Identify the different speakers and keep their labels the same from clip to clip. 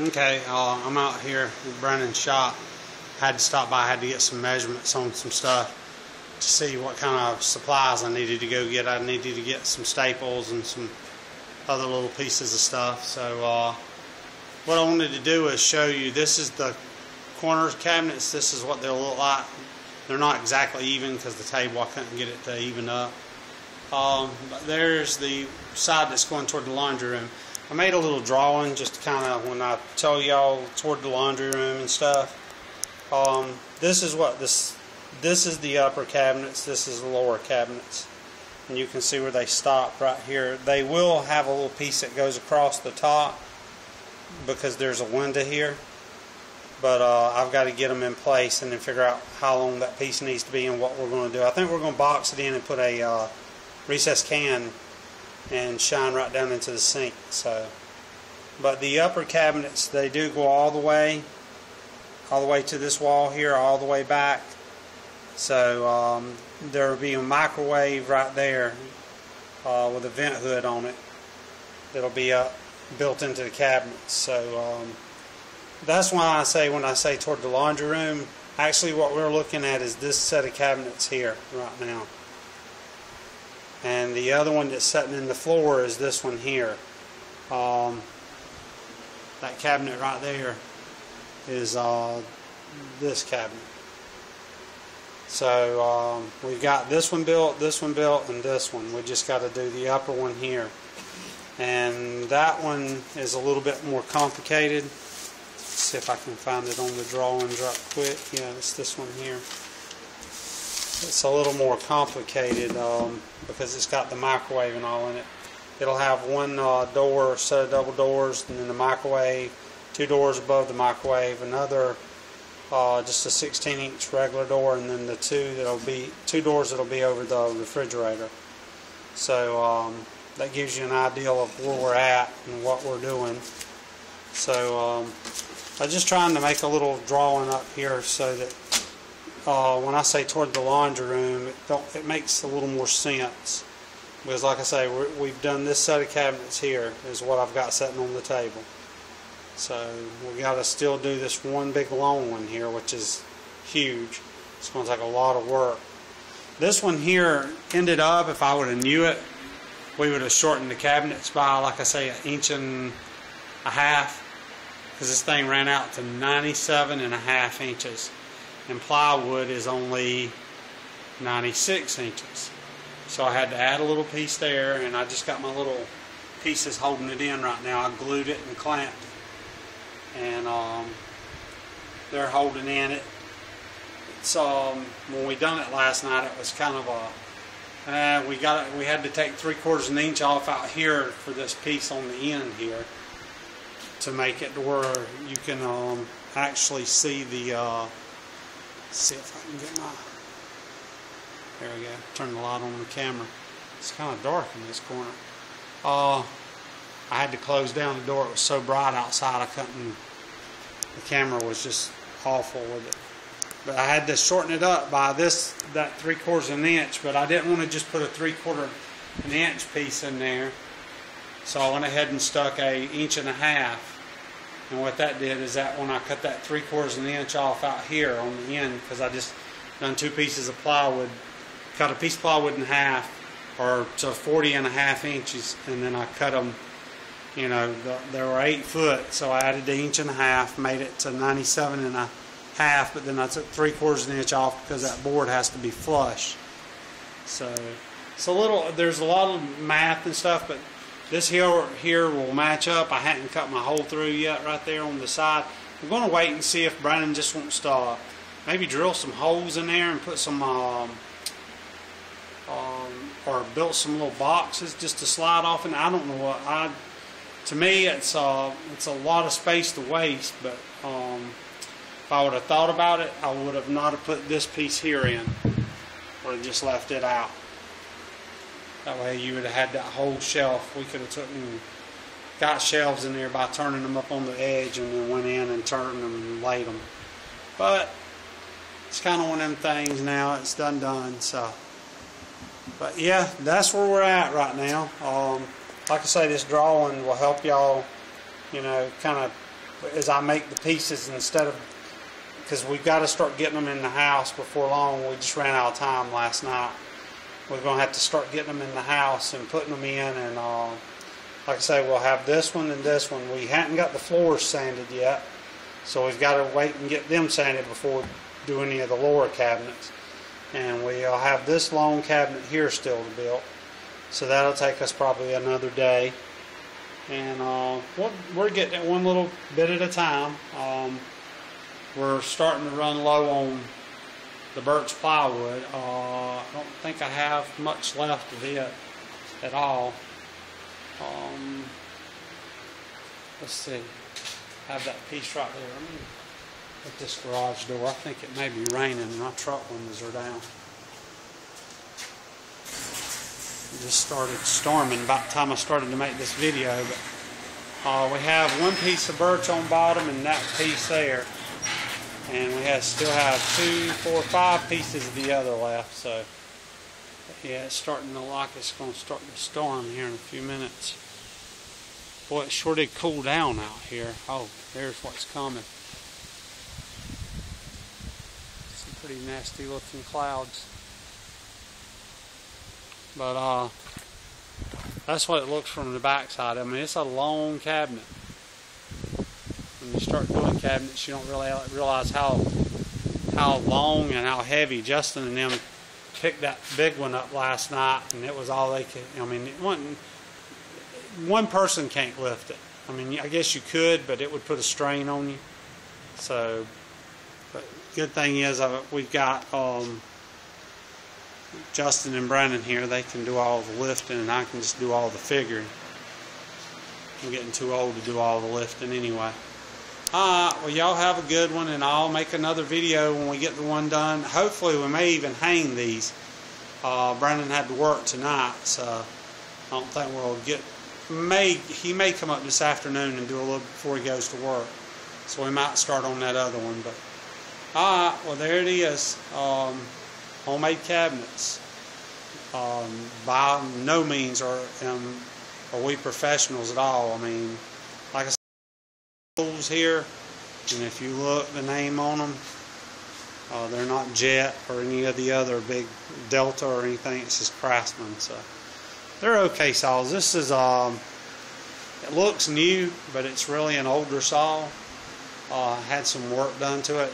Speaker 1: Okay, I'm out here at Brennan's shop. Had to stop by, had to get some measurements on some stuff to see what kind of supplies I needed to go get. I needed to get some staples and some other little pieces of stuff. So what I wanted to do is show you, this is the corner cabinets. This is what they'll look like. They're not exactly even because the table, I couldn't get it to even up. But there's the side that's going toward the laundry room. I made a little drawing just to kind of, when I tell y'all toward the laundry room and stuff. This is what this is the upper cabinets. This is the lower cabinets, and you can see where they stop right here. They will have a little piece that goes across the top because there's a window here. But I've got to get them in place and then figure out how long that piece needs to be and what we're going to do. I think we're going to box it in and put a recessed can and shine right down into the sink. So, but the upper cabinets, they do go all the way to this wall here, all the way back. So there will be a microwave right there with a vent hood on it that'll be built into the cabinets. So that's why I say, when I say toward the laundry room, actually what we're looking at is this set of cabinets here right now. And the other one that's sitting in the floor is this one here. That cabinet right there is this cabinet. So we've got this one built, and this one. We just got to do the upper one here. And that one is a little bit more complicated. Let's see if I can find it on the drawings right quick. Yeah, it's this one here. It's a little more complicated because it's got the microwave and all in it. It'll have one door, set of double doors, and then the microwave, 2 doors above the microwave, another just a 16-inch regular door, and then the 2 doors that'll be over the refrigerator. So that gives you an idea of where we're at and what we're doing. So I'm just trying to make a little drawing up here so that when I say toward the laundry room, it makes a little more sense. Because like I say, we've done this set of cabinets here is what I've got sitting on the table. So we got to still do this one big long one here, which is huge. It's going to take a lot of work. This one here ended up, if I would have knew it, we would have shortened the cabinets by, like I say, 1.5 inches. Because this thing ran out to 97.5 inches. And plywood is only 96 inches. So I had to add a little piece there, and I just got my little pieces holding it in right now. I glued it and clamped it. And they're holding in it. It's when we done it last night, it was kind of a we had to take 3/4 of an inch off out here for this piece on the end here to make it to where you can actually see the see if I can get my, there we go, turn the light on the camera. It's kind of dark in this corner. I had to close down the door. It was so bright outside I couldn't, the camera was just awful with it. But I had to shorten it up by that 3/4 of an inch, but I didn't want to just put a 3/4 of an inch piece in there. So I went ahead and stuck a 1.5 inches. And what that did is that when I cut that 3/4 of an inch off out here on the end, because I just done 2 pieces of plywood, cut a piece of plywood in half, or to 40.5 inches, and then I cut them, you know, they were 8 foot, so I added the 1.5 inches, made it to 97.5, but then I took 3/4 of an inch off because that board has to be flush. So it's a little, there's a lot of math and stuff, but this here will match up. I hadn't cut my hole through yet right there on the side. I'm going to wait and see if Brennan just wants to maybe drill some holes in there and put some or build some little boxes just to slide off. And I don't know what to me it's a lot of space to waste. But if I would have thought about it, I would have not have put this piece here in. Would have just left it out. That way you would have had that whole shelf. We could have got shelves in there by turning them up on the edge and then went in and turned them and laid them. But it's kind of one of them things now. It's done. So, but yeah, that's where we're at right now. Like I say, this drawing will help y'all, you know, kind of as I make the pieces instead of, because we've got to start getting them in the house before long. We just ran out of time last night. We're going to have to start getting them in the house and putting them in, and like I say, we'll have this one and this one. We hadn't got the floors sanded yet, so we've got to wait and get them sanded before we do any of the lower cabinets. And we'll have this long cabinet here still to build, so that'll take us probably another day. And we're getting it one little bit at a time. We're starting to run low on the birch plywood. I don't think I have much left of it at all. Let's see. I have that piece right there. Let me at this garage door. I think it may be raining. My truck windows are down. It just started storming about the time I started to make this video. But we have one piece of birch on bottom and that piece there. And we still have 2, 4, 5 pieces of the other left. So yeah, it's starting to look like it's going to start to storm here in a few minutes. Boy, it sure did cool down out here. Oh, there's what's coming. Some pretty nasty looking clouds. But that's what it looks from the backside. I mean, it's a long cabinet. When you start doing cabinets, you don't really realize how long and how heavy. Justin and them picked that big one up last night, and it was all they could. I mean, it wasn't, one person can't lift it. I mean, I guess you could, but it would put a strain on you. So, but good thing is we've got Justin and Brandon here. They can do all the lifting, and I can just do all the figuring. I'm getting too old to do all the lifting anyway. Well, y'all have a good one, and I'll make another video when we get the one done. Hopefully, we may even hang these. Brandon had to work tonight, so I don't think we'll get. He may come up this afternoon and do a little before he goes to work, so we might start on that other one. But well, there it is. Homemade cabinets. By no means are we professionals at all. I mean, like I said, tools here, and if you look the name on them, they're not Jet or any of the other big Delta or anything. It's just Craftsman. So they're okay saws. This is it looks new, but it's really an older saw. Had some work done to it.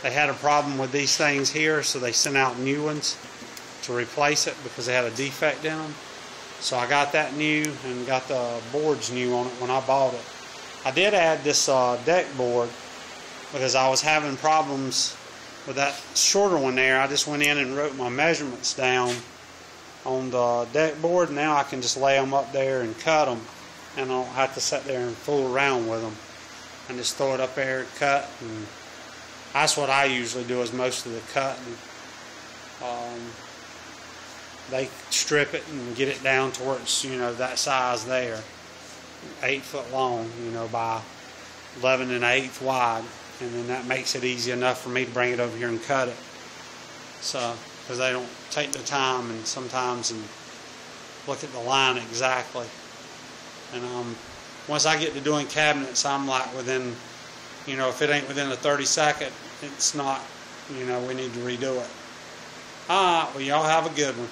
Speaker 1: They had a problem with these things here, so they sent out new ones to replace it because they had a defect in them. So I got that new and got the boards new on it when I bought it. I did add this deck board because I was having problems with that shorter one there. I just went in and wrote my measurements down on the deck board. Now I can just lay them up there and cut them, and I don't have to sit there and fool around with them. I just throw it up there, cut, and that's what I usually do is most of the cutting. They strip it and get it down to where it's, you know, that size there. 8 foot long, you know, by 11 1/8 wide, and then that makes it easy enough for me to bring it over here and cut it. So, because they don't take the time and sometimes and look at the line exactly. And once I get to doing cabinets, I'm like within, you know, if it ain't within a 30-second, it's not, you know, we need to redo it. Well, y'all have a good one.